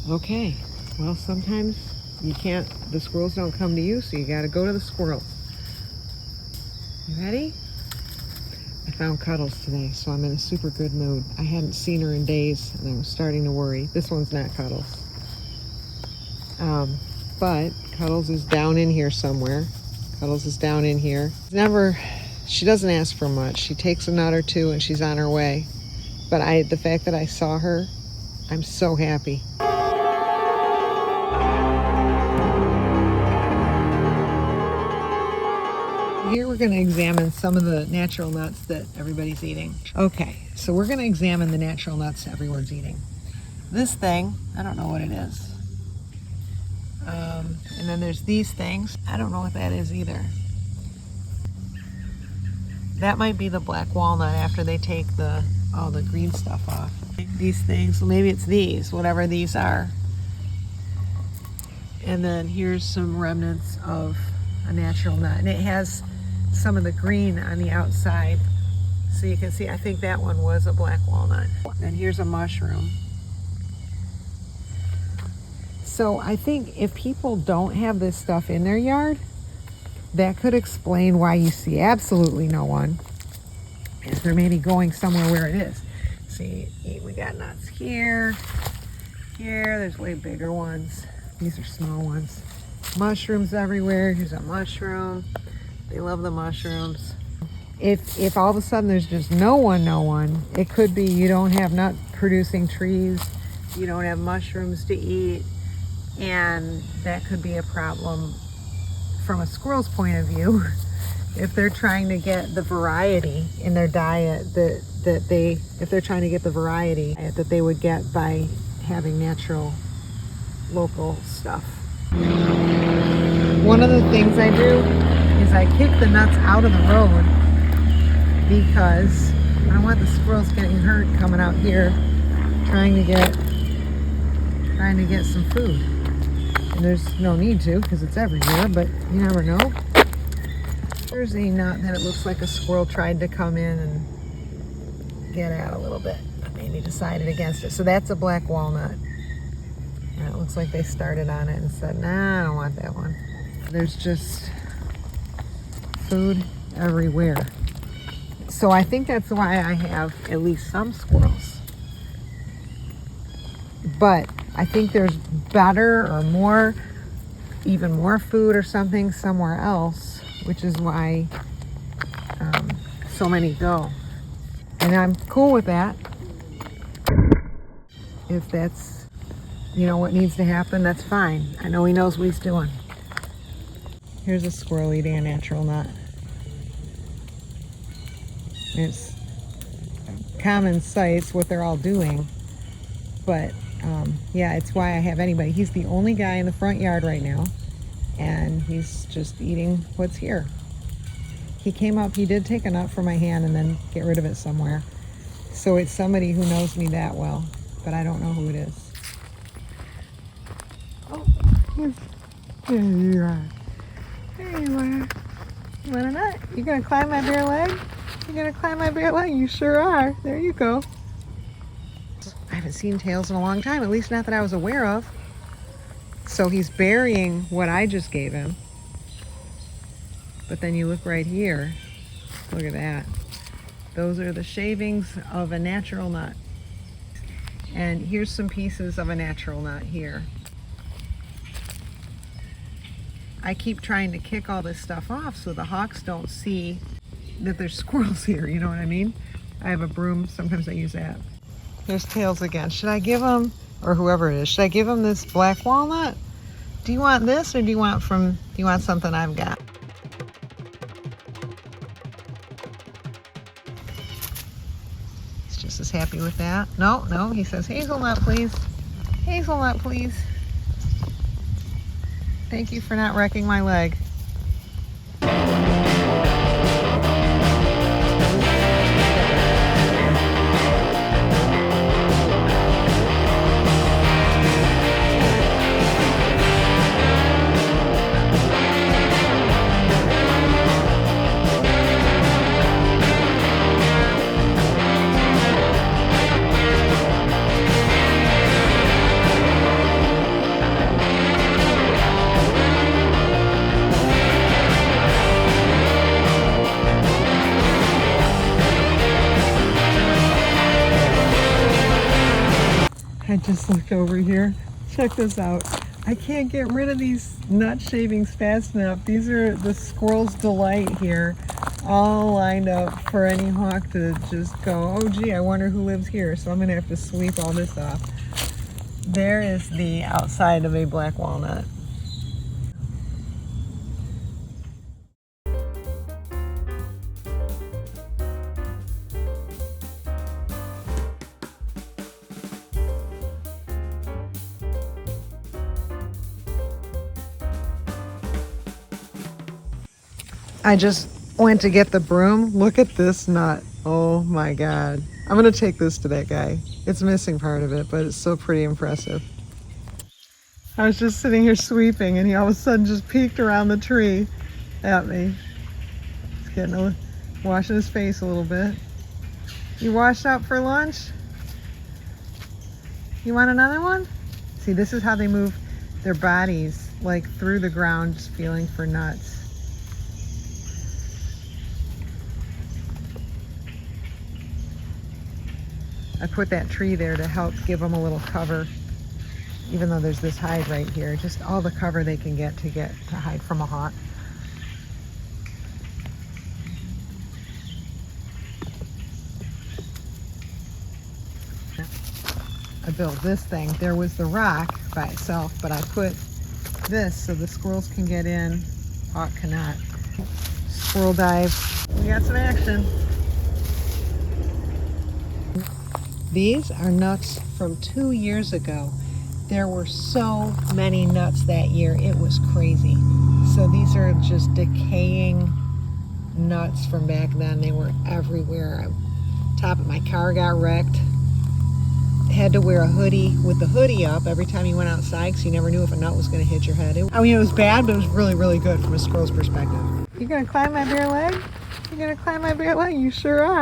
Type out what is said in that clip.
Okay, well, sometimes you can't, the squirrels don't come to you, so you gotta go to the squirrels. You ready? I found Cuddles today, so I'm in a super good mood. I hadn't seen her in days, and I was starting to worry. This one's not Cuddles. But Cuddles is down in here somewhere. Cuddles is down in here. She doesn't ask for much. She takes a nut or two and she's on her way. But the fact that I saw her, I'm so happy. Here we're going to examine some of the natural nuts that everybody's eating. Okay, so we're going to examine the natural nuts everyone's eating. This thing, I don't know what it is. And then there's these things. I don't know what that is either. That might be the black walnut after they take all the green stuff off. These things, well, maybe it's these, whatever these are. And then here's some remnants of a natural nut. And it has some of the green on the outside. So you can see, I think that one was a black walnut. And here's a mushroom. So I think if people don't have this stuff in their yard, that could explain why you see absolutely no one. Is they're maybe going somewhere where it is. See, we got nuts here, there's way bigger ones. These are small ones. Mushrooms everywhere. Here's a mushroom. They love the mushrooms. If all of a sudden there's just no one, it could be you don't have nut producing trees, you don't have mushrooms to eat, and that could be a problem from a squirrel's point of view. If they're trying to get the variety in their diet if they're trying to get the variety that they would get by having natural local stuff. One of the things I do is I kick the nuts out of the road because I don't want the squirrels getting hurt coming out here trying to get some food. And there's no need to because it's everywhere, but you never know. There's a nut that it looks like a squirrel tried to come in and get at a little bit, but maybe decided against it. So that's a black walnut. And it looks like they started on it and said, nah, I don't want that one. There's just food everywhere. So I think that's why I have at least some squirrels. But I think there's better or more, even more food or something somewhere else, which is why so many go. And I'm cool with that. If that's, what needs to happen, that's fine. I know he knows what he's doing. Here's a squirrel eating a natural nut. It's common sight what they're all doing, but yeah, it's why I have anybody. He's the only guy in the front yard right now, and he's just eating what's here. He came up, he did take a nut from my hand and then get rid of it somewhere. So it's somebody who knows me that well, but I don't know who it is. Oh, there you are. There you are. You want a nut? You gonna climb my bare leg? You gonna climb my bare leg? You sure are. There you go. I haven't seen tails in a long time, at least not that I was aware of. So he's burying what I just gave him. But then you look right here. Look at that. Those are the shavings of a natural nut. And here's some pieces of a natural nut here. I keep trying to kick all this stuff off so the hawks don't see that there's squirrels here, you know what I mean? I have a broom, sometimes I use that. There's tails again. Should I give him, or whoever it is, should I give him this black walnut? Do you want this, or do you want something I've got? He's just as happy with that. No, he says, hazelnut, please. Hazelnut, please. Thank you for not wrecking my leg. I just looked over here. Check this out. I can't get rid of these nut shavings fast enough. These are the squirrel's delight here, all lined up for any hawk to just go, oh gee, I wonder who lives here. So I'm gonna have to sweep all this off. There is the outside of a black walnut. I just went to get the broom. Look at this nut. Oh my God. I'm gonna take this to that guy. It's missing part of it, but it's still pretty impressive. I was just sitting here sweeping and he all of a sudden just peeked around the tree at me. He's getting washing his face a little bit. You washed up for lunch? You want another one? See, this is how they move their bodies, like through the ground, just feeling for nuts. I put that tree there to help give them a little cover, even though there's this hide right here. Just all the cover they can get to hide from a hawk. I built this thing. There was the rock by itself, but I put this so the squirrels can get in, hawk cannot. Squirrel dive. We got some action. These are nuts from 2 years ago. There were so many nuts that year, it was crazy. So these are just decaying nuts from back then. They were everywhere. Top of my car got wrecked. Had to wear a hoodie with the hoodie up every time you went outside because you never knew if a nut was going to hit your head. I mean, it was bad, but it was really, really good from a squirrel's perspective. You gonna climb my bare leg? You gonna climb my bare leg? You sure are.